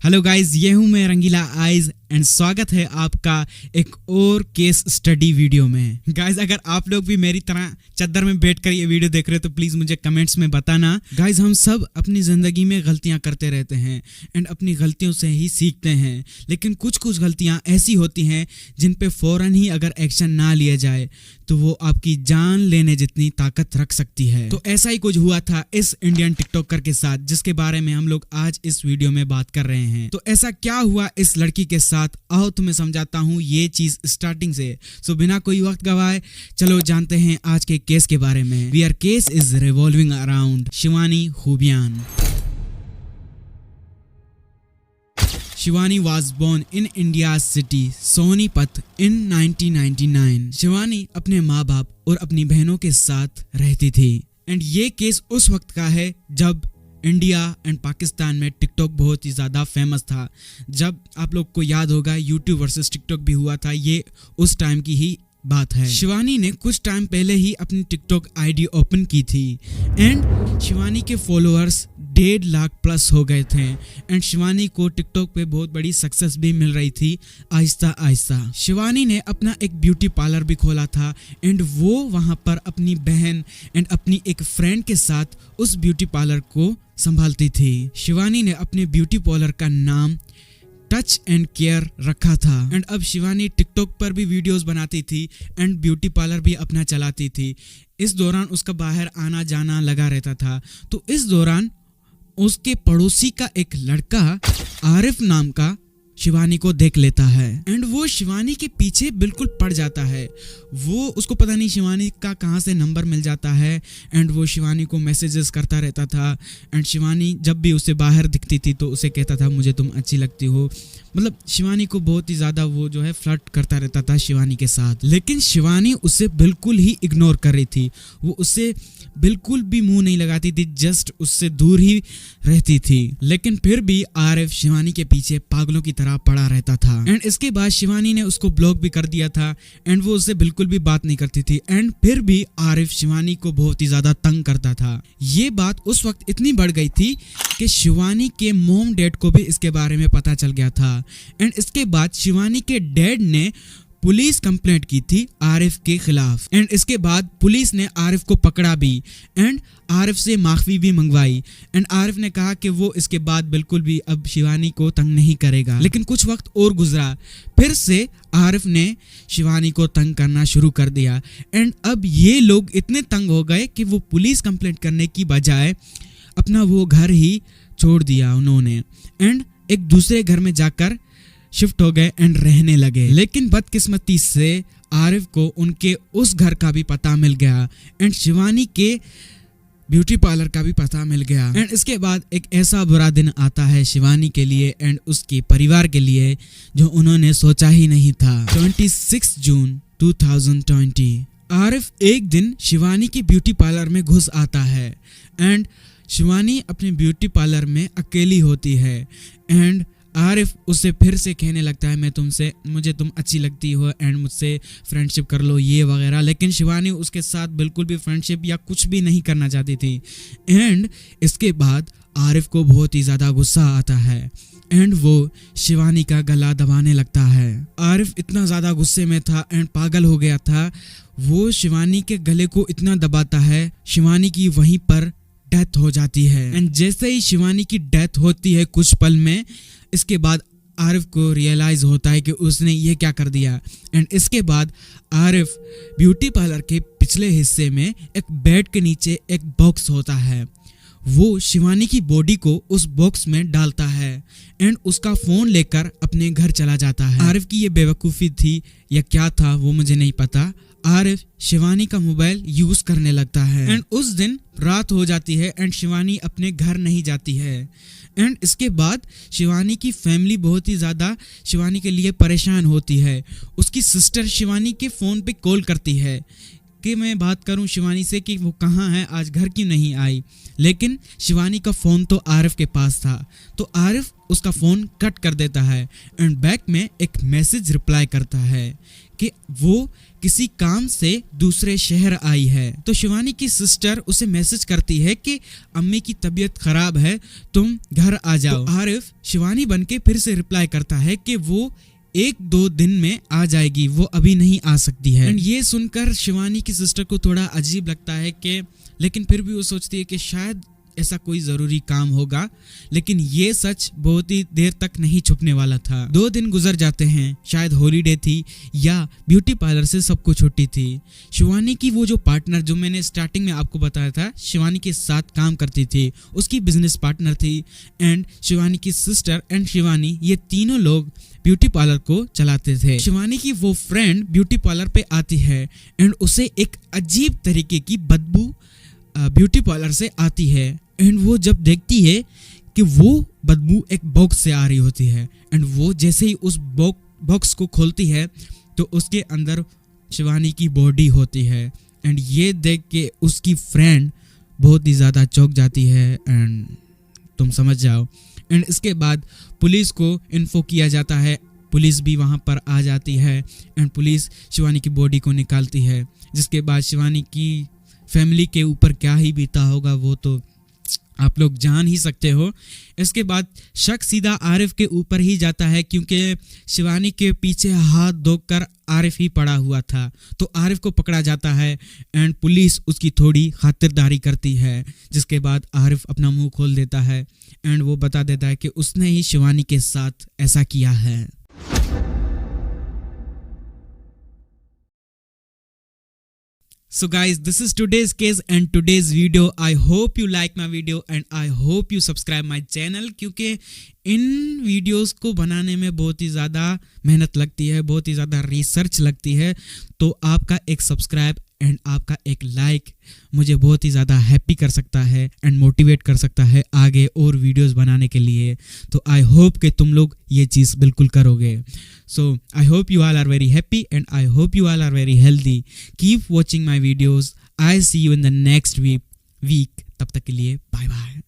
Hello guys, ये हूँ मैं रंगीला आइज एंड स्वागत है आपका एक और केस स्टडी वीडियो में। गाइज, अगर आप लोग भी मेरी तरह चद्दर में बैठकर ये वीडियो देख रहे हो तो प्लीज मुझे कमेंट्स में बताना। गाइज, हम सब अपनी जिंदगी में गलतियां करते रहते हैं एंड अपनी गलतियों से ही सीखते हैं, लेकिन कुछ गलतियां ऐसी होती हैं जिन पे फौरन ही अगर एक्शन ना लिया जाए तो वो आपकी जान लेने जितनी ताकत रख सकती है। तो ऐसा ही कुछ हुआ था इस इंडियन टिकटॉकर के साथ, जिसके बारे में हम लोग आज इस वीडियो में बात कर रहे हैं। तो ऐसा क्या हुआ इस लड़की के साथ, आओ तुम्हें समझाता हूँ ये चीज स्टार्टिंग से। सो बिना कोई वक्त गवाए चलो जानते हैं आज के केस के बारे में। We are case is revolving around Shivani हुबियान। Shivani was born in India's city Sonipat in 1999। Shivani अपने माँ बाप और अपनी बहनों के साथ रहती थी एंड ये केस उस वक्त का है जब इंडिया एंड पाकिस्तान में टिकटॉक बहुत ही ज़्यादा फेमस था। जब आप लोग को याद होगा यूट्यूब वर्सेस टिकटॉक भी हुआ था, ये उस टाइम की ही बात है। शिवानी ने कुछ टाइम पहले ही अपनी टिकटॉक आईडी ओपन की थी एंड शिवानी के फॉलोअर्स 1.5 लाख प्लस हो गए थे एंड शिवानी को टिकटॉक पे बहुत बड़ी सक्सेस भी मिल रही थी आहिस्ता आहिस्ता। शिवानी ने अपना एक ब्यूटी पार्लर भी खोला था एंड वो वहाँ पर अपनी बहन एंड अपनी एक फ्रेंड के साथ उस ब्यूटी पार्लर को संभालती थी। शिवानी ने अपने ब्यूटी पार्लर का नाम टच एंड केयर रखा था एंड अब शिवानी टिकटॉक पर भी वीडियोस बनाती थी एंड ब्यूटी पार्लर भी अपना चलाती थी। इस दौरान उसका बाहर आना जाना लगा रहता था। तो इस दौरान उसके पड़ोसी का एक लड़का आरिफ नाम का शिवानी को देख लेता है एंड वो शिवानी के पीछे बिल्कुल पड़ जाता है। वो उसको पता नहीं शिवानी का कहाँ से नंबर मिल जाता है एंड वो शिवानी को मैसेजेस करता रहता था एंड शिवानी जब भी उसे बाहर दिखती थी तो उसे कहता था मुझे तुम अच्छी लगती हो। मतलब शिवानी को बहुत ही ज़्यादा वो जो है फ्लर्ट करता रहता था शिवानी के साथ, लेकिन शिवानी उसे बिल्कुल ही इग्नोर कर रही थी। वो उससे बिल्कुल भी मुंह नहीं लगाती थी, जस्ट उससे दूर ही रहती थी। लेकिन फिर भी आरिफ शिवानी के पीछे पागलों की तरह पड़ा रहता था एंड इसके बाद शिवानी ने उसको ब्लॉक भी कर दिया था एंड वो उससे बिल्कुल भी बात नहीं करती थी एंड फिर भी आरिफ शिवानी को बहुत ही ज्यादा तंग करता था। ये बात उस वक्त इतनी बढ़ गई थी कि शिवानी के मॉम डैड को भी इसके बारे में पता चल गया था एंड इसके बाद शिवानी के डैड ने पुलिस कंप्लेंट की थी आरिफ के खिलाफ एंड इसके बाद पुलिस ने आरिफ को पकड़ा भी एंड आरिफ से माफी भी मंगवाई एंड आरिफ ने कहा कि वो इसके बाद बिल्कुल भी अब शिवानी को तंग नहीं करेगा। लेकिन कुछ वक्त और गुजरा, फिर से आरिफ ने शिवानी को तंग करना शुरू कर दिया एंड अब ये लोग इतने तंग हो गए कि वो पुलिस कंप्लेंट करने की बजाय अपना वो घर ही छोड़ दिया उन्होंने एंड एक दूसरे घर में जाकर शिफ्ट हो गए एंड रहने लगे। लेकिन बदकिस्मती से आरिफ को उनके उस घर का भी पता मिल गया एंड शिवानी के ब्यूटी पार्लर का भी पता मिल गया एंड इसके बाद एक ऐसा बुरा दिन आता है शिवानी के लिए एंड उसके परिवार के लिए जो उन्होंने सोचा ही नहीं था। 26 जून 2020 आरिफ एक दिन शिवानी की ब्यूटी पार्लर में घुस आता है एंड शिवानी अपने ब्यूटी पार्लर में अकेली होती है एंड आरिफ उससे फिर से कहने लगता है मुझे तुम अच्छी लगती हो एंड मुझसे फ्रेंडशिप कर लो ये वगैरह। लेकिन शिवानी उसके साथ बिल्कुल भी फ्रेंडशिप या कुछ भी नहीं करना चाहती थी एंड इसके बाद आरिफ को बहुत ही ज़्यादा गुस्सा आता है एंड वो शिवानी का गला दबाने लगता है। आरिफ इतना ज़्यादा गुस्से में था एंड पागल हो गया था। वो शिवानी के गले को इतना दबाता है, शिवानी की वहीं पर डेथ हो जाती है एंड जैसे ही शिवानी की डेथ होती है कुछ पल में, इसके बाद आरिफ को रियलाइज होता है कि उसने ये क्या कर दिया एंड इसके बाद आरिफ ब्यूटी पार्लर के पिछले हिस्से में एक बेड के नीचे एक बॉक्स होता है, वो शिवानी की बॉडी को उस बॉक्स में डालता है एंड उसका फोन लेकर अपने घर चला जाता है। आरिफ की ये बेवकूफ़ी थी या क्या था वो मुझे नहीं पता। आरिफ शिवानी का मोबाइल यूज करने लगता है एंड उस दिन रात हो जाती है एंड शिवानी अपने घर नहीं जाती है एंड इसके बाद शिवानी की फैमिली बहुत ही ज़्यादा शिवानी के लिए परेशान होती है। उसकी सिस्टर शिवानी के फ़ोन पे कॉल करती है कि मैं बात करूं शिवानी से कि वो कहाँ है, आज घर क्यों नहीं आई। लेकिन शिवानी का फ़ोन तो आरिफ के पास था। तो आरिफ उसका फ़ोन कट कर देता है एंड बैक में एक मैसेज रिप्लाई करता है कि वो किसी काम से दूसरे शहर आई है। तो शिवानी की सिस्टर उसे मैसेज करती है कि अम्मी की तबीयत खराब है, तुम घर आ जाओ। तो आरिफ शिवानी बनके फिर से रिप्लाई करता है कि वो 1-2 दिन में आ जाएगी, वो अभी नहीं आ सकती है। एंड ये सुनकर शिवानी की सिस्टर को थोड़ा अजीब लगता है कि, लेकिन फिर भी वो सोचती है कि शायद ऐसा कोई जरूरी काम होगा, लेकिन ये सच बहुत ही देर तक नहीं छुपने वाला था। 2 दिन गुजर जाते हैं, शायद हॉलीडे थी या ब्यूटी पार्लर से सबको छुट्टी थी। शिवानी की वो जो पार्टनर जो मैंने स्टार्टिंग में आपको बताया था शिवानी के साथ काम करती थी, उसकी बिजनेस पार्टनर थी एंड शिवानी की सिस्टर एंड शिवानी, ये तीनों लोग ब्यूटी पार्लर को चलाते थे। शिवानी की वो फ्रेंड ब्यूटी पार्लर पे आती है एंड उसे एक अजीब तरीके की बदबू ब्यूटी पार्लर से आती है एंड वो जब देखती है कि वो बदबू एक बॉक्स से आ रही होती है एंड वो जैसे ही उस बॉक्स को खोलती है तो उसके अंदर शिवानी की बॉडी होती है एंड ये देख के उसकी फ्रेंड बहुत ही ज़्यादा चौंक जाती है एंड तुम समझ जाओ। एंड इसके बाद पुलिस को इन्फो किया जाता है, पुलिस भी वहाँ पर आ जाती है एंड पुलिस शिवानी की बॉडी को निकालती है। जिसके बाद शिवानी की फैमिली के ऊपर क्या ही बीता होगा वो तो आप लोग जान ही सकते हो। इसके बाद शक सीधा आरिफ के ऊपर ही जाता है क्योंकि शिवानी के पीछे हाथ धोकर आरिफ ही पड़ा हुआ था। तो आरिफ को पकड़ा जाता है एंड पुलिस उसकी थोड़ी खातिरदारी करती है। जिसके बाद आरिफ अपना मुंह खोल देता है एंड वो बता देता है कि उसने ही शिवानी के साथ ऐसा किया है। So guys, this is today's case and today's video. I hope you like my video and I hope you subscribe my channel क्योंकि इन वीडियोस को बनाने में बहुत ही ज़्यादा मेहनत लगती है, बहुत ही ज़्यादा रिसर्च लगती है। तो आपका एक सब्सक्राइब एंड आपका एक लाइक मुझे बहुत ही ज़्यादा हैप्पी कर सकता है एंड मोटिवेट कर सकता है आगे और वीडियोस बनाने के लिए। तो आई होप कि तुम लोग ये चीज़ बिल्कुल करोगे। So I hope you all are very happy and I hope you all are very healthy. Keep watching my videos. I see you in the next week. तब तक के लिए बाय बाय।